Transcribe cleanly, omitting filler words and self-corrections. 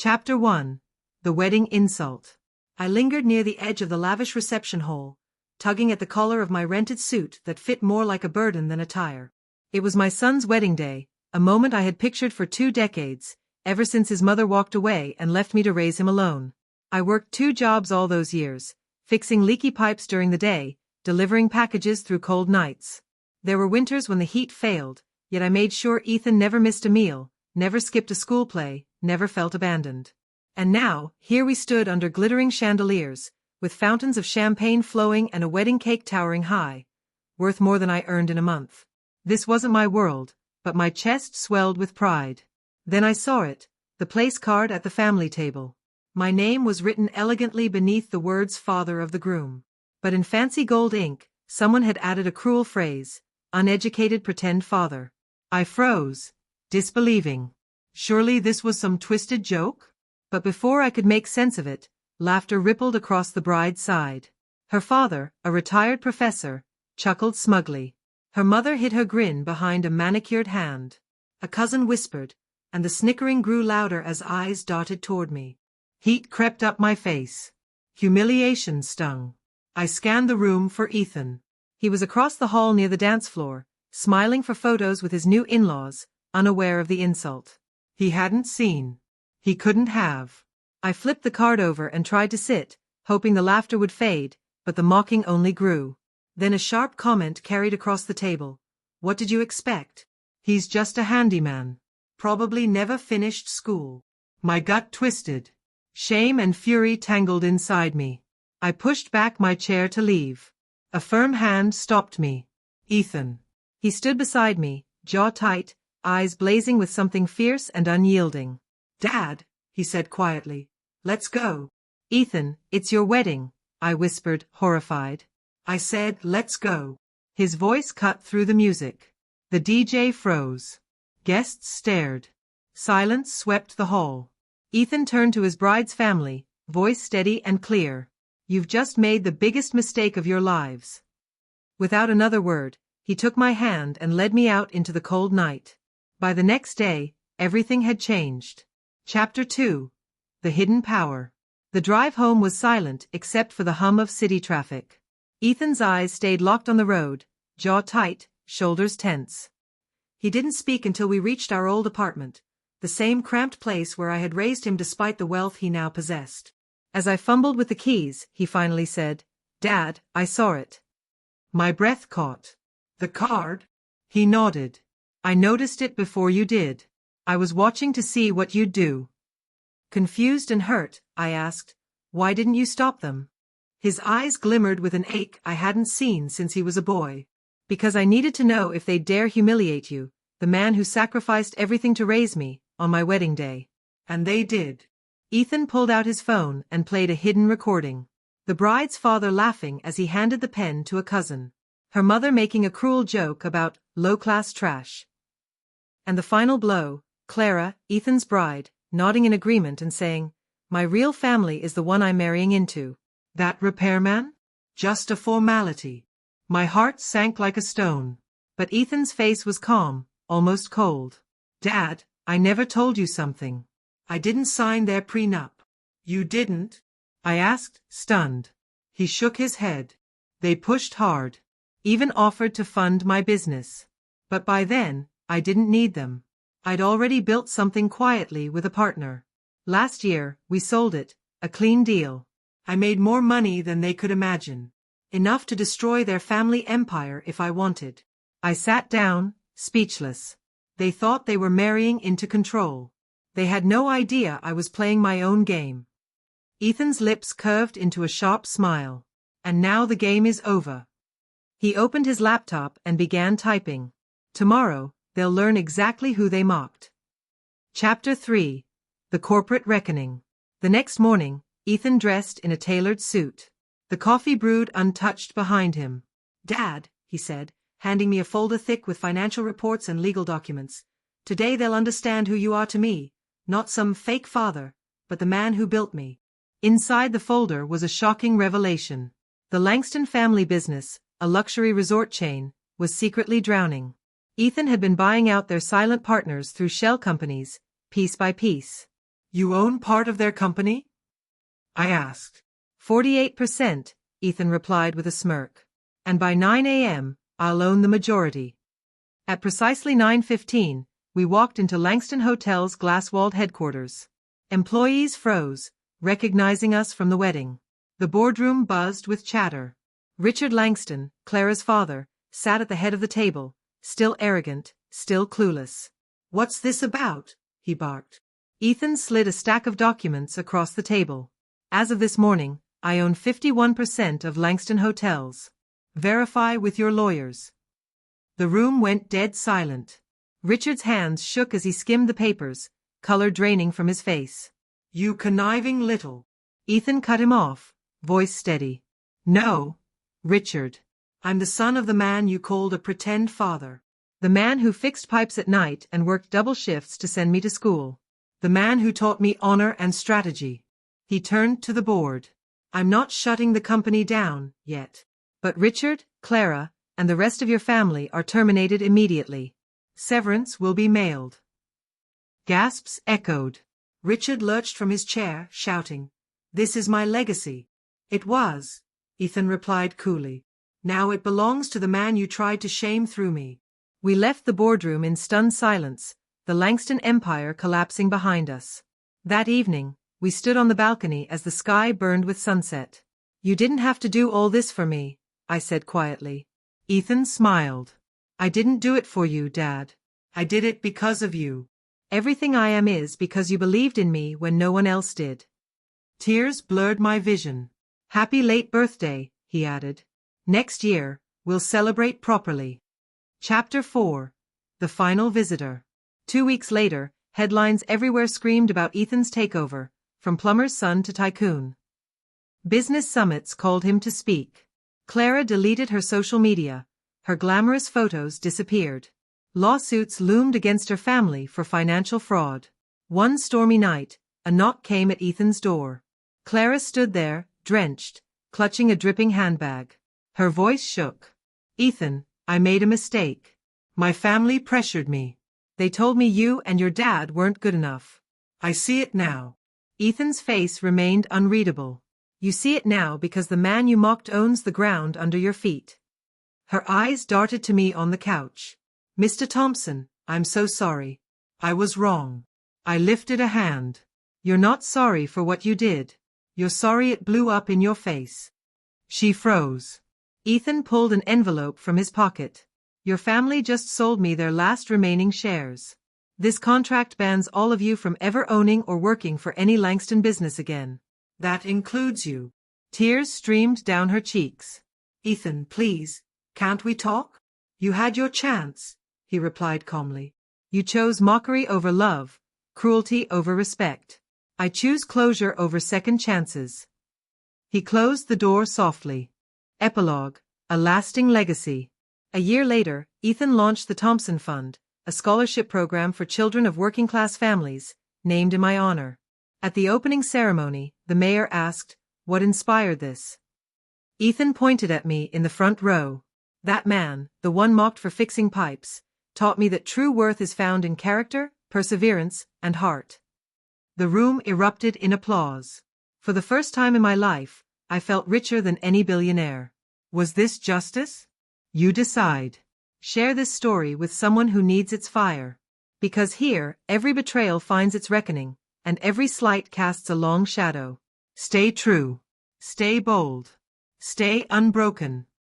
Chapter 1. The Wedding Insult. I lingered near the edge of the lavish reception hall, tugging at the collar of my rented suit that fit more like a burden than a tire. It was my son's wedding day, a moment I had pictured for 2 decades, ever since his mother walked away and left me to raise him alone. I worked 2 jobs all those years, fixing leaky pipes during the day, delivering packages through cold nights. There were winters when the heat failed, yet I made sure Ethan never missed a meal, never skipped a school play, never felt abandoned. And now, here we stood under glittering chandeliers, with fountains of champagne flowing and a wedding cake towering high, worth more than I earned in a month. This wasn't my world, but my chest swelled with pride. Then I saw it, the place card at the family table. My name was written elegantly beneath the words father of the groom. But in fancy gold ink, someone had added a cruel phrase, uneducated pretend father. I froze, disbelieving. Surely this was some twisted joke? But before I could make sense of it, laughter rippled across the bride's side. Her father, a retired professor, chuckled smugly. Her mother hid her grin behind a manicured hand. A cousin whispered, and the snickering grew louder as eyes darted toward me. Heat crept up my face. Humiliation stung. I scanned the room for Ethan. He was across the hall near the dance floor, smiling for photos with his new in-laws, unaware of the insult. He hadn't seen. He couldn't have. I flipped the card over and tried to sit, hoping the laughter would fade, but the mocking only grew. Then a sharp comment carried across the table. What did you expect? He's just a handyman. Probably never finished school. My gut twisted. Shame and fury tangled inside me. I pushed back my chair to leave. A firm hand stopped me. Ethan. He stood beside me, jaw tight, eyes blazing with something fierce and unyielding. Dad, he said quietly. Let's go. Ethan, it's your wedding, I whispered, horrified. I said, let's go. His voice cut through the music. The DJ froze. Guests stared. Silence swept the hall. Ethan turned to his bride's family, voice steady and clear. You've just made the biggest mistake of your lives. Without another word, he took my hand and led me out into the cold night. By the next day, everything had changed. Chapter 2. The Hidden Power. The drive home was silent except for the hum of city traffic. Ethan's eyes stayed locked on the road, jaw tight, shoulders tense. He didn't speak until we reached our old apartment, the same cramped place where I had raised him despite the wealth he now possessed. As I fumbled with the keys, he finally said, Dad, I saw it. My breath caught. The card? He nodded. I noticed it before you did. I was watching to see what you'd do. Confused and hurt, I asked, why didn't you stop them? His eyes glimmered with an ache I hadn't seen since he was a boy. Because I needed to know if they'd dare humiliate you, the man who sacrificed everything to raise me, on my wedding day. And they did. Ethan pulled out his phone and played a hidden recording. The bride's father laughing as he handed the pen to a cousin. Her mother making a cruel joke about low-class trash. And the final blow, Clara, Ethan's bride, nodding in agreement and saying, my real family is the one I'm marrying into. That repairman? Just a formality. My heart sank like a stone. But Ethan's face was calm, almost cold. Dad, I never told you something. I didn't sign their prenup. You didn't? I asked, stunned. He shook his head. They pushed hard. Even offered to fund my business. But by then, I didn't need them. I'd already built something quietly with a partner. Last year, we sold it, a clean deal. I made more money than they could imagine. Enough to destroy their family empire if I wanted. I sat down, speechless. They thought they were marrying into control. They had no idea I was playing my own game. Ethan's lips curved into a sharp smile. And now the game is over. He opened his laptop and began typing. Tomorrow, they'll learn exactly who they mocked. Chapter 3. The Corporate Reckoning. The next morning, Ethan dressed in a tailored suit. The coffee brewed untouched behind him. Dad, he said, handing me a folder thick with financial reports and legal documents. Today they'll understand who you are to me, not some fake father, but the man who built me. Inside the folder was a shocking revelation. The Langston family business, a luxury resort chain, was secretly drowning. Ethan had been buying out their silent partners through shell companies, piece by piece. You own part of their company? I asked. 48%, Ethan replied with a smirk. And by 9 a.m., I'll own the majority. At precisely 9:15, we walked into Langston Hotel's glass-walled headquarters. Employees froze, recognizing us from the wedding. The boardroom buzzed with chatter. Richard Langston, Clara's father, sat at the head of the table, still arrogant, still clueless. What's this about? He barked. Ethan slid a stack of documents across the table. As of this morning, I own 51% of Langston Hotels. Verify with your lawyers. The room went dead silent. Richard's hands shook as he skimmed the papers, color draining from his face. You conniving little. Ethan cut him off, voice steady. No, Richard. I'm the son of the man you called a pretend father. The man who fixed pipes at night and worked double shifts to send me to school. The man who taught me honor and strategy. He turned to the board. I'm not shutting the company down, yet. But Richard, Clara, and the rest of your family are terminated immediately. Severance will be mailed. Gasps echoed. Richard lurched from his chair, shouting, This is my legacy. It was, Ethan replied coolly. Now it belongs to the man you tried to shame through me. We left the boardroom in stunned silence, the Langston Empire collapsing behind us. That evening, we stood on the balcony as the sky burned with sunset. You didn't have to do all this for me, I said quietly. Ethan smiled. I didn't do it for you, Dad. I did it because of you. Everything I am is because you believed in me when no one else did. Tears blurred my vision. Happy late birthday, he added. Next year, we'll celebrate properly. Chapter 4. The Final Visitor. 2 weeks later, headlines everywhere screamed about Ethan's takeover, from plumber's son to tycoon. Business summits called him to speak. Clara deleted her social media. Her glamorous photos disappeared. Lawsuits loomed against her family for financial fraud. One stormy night, a knock came at Ethan's door. Clara stood there, drenched, clutching a dripping handbag. Her voice shook. Ethan, I made a mistake. My family pressured me. They told me you and your dad weren't good enough. I see it now. Ethan's face remained unreadable. You see it now because the man you mocked owns the ground under your feet. Her eyes darted to me on the couch. Mr. Thompson, I'm so sorry. I was wrong. I lifted a hand. You're not sorry for what you did. You're sorry it blew up in your face. She froze. Ethan pulled an envelope from his pocket. Your family just sold me their last remaining shares. This contract bans all of you from ever owning or working for any Langston business again. That includes you. Tears streamed down her cheeks. Ethan, please, can't we talk? You had your chance, he replied calmly. You chose mockery over love, cruelty over respect. I choose closure over second chances. He closed the door softly. Epilogue, a lasting legacy. A year later, Ethan launched the Thompson Fund, a scholarship program for children of working-class families, named in my honor. At the opening ceremony, the mayor asked, What inspired this? Ethan pointed at me in the front row. That man, the one mocked for fixing pipes, taught me that true worth is found in character, perseverance, and heart. The room erupted in applause. For the first time in my life, I felt richer than any billionaire. Was this justice? You decide. Share this story with someone who needs its fire. Because here, every betrayal finds its reckoning, and every slight casts a long shadow. Stay true. Stay bold. Stay unbroken.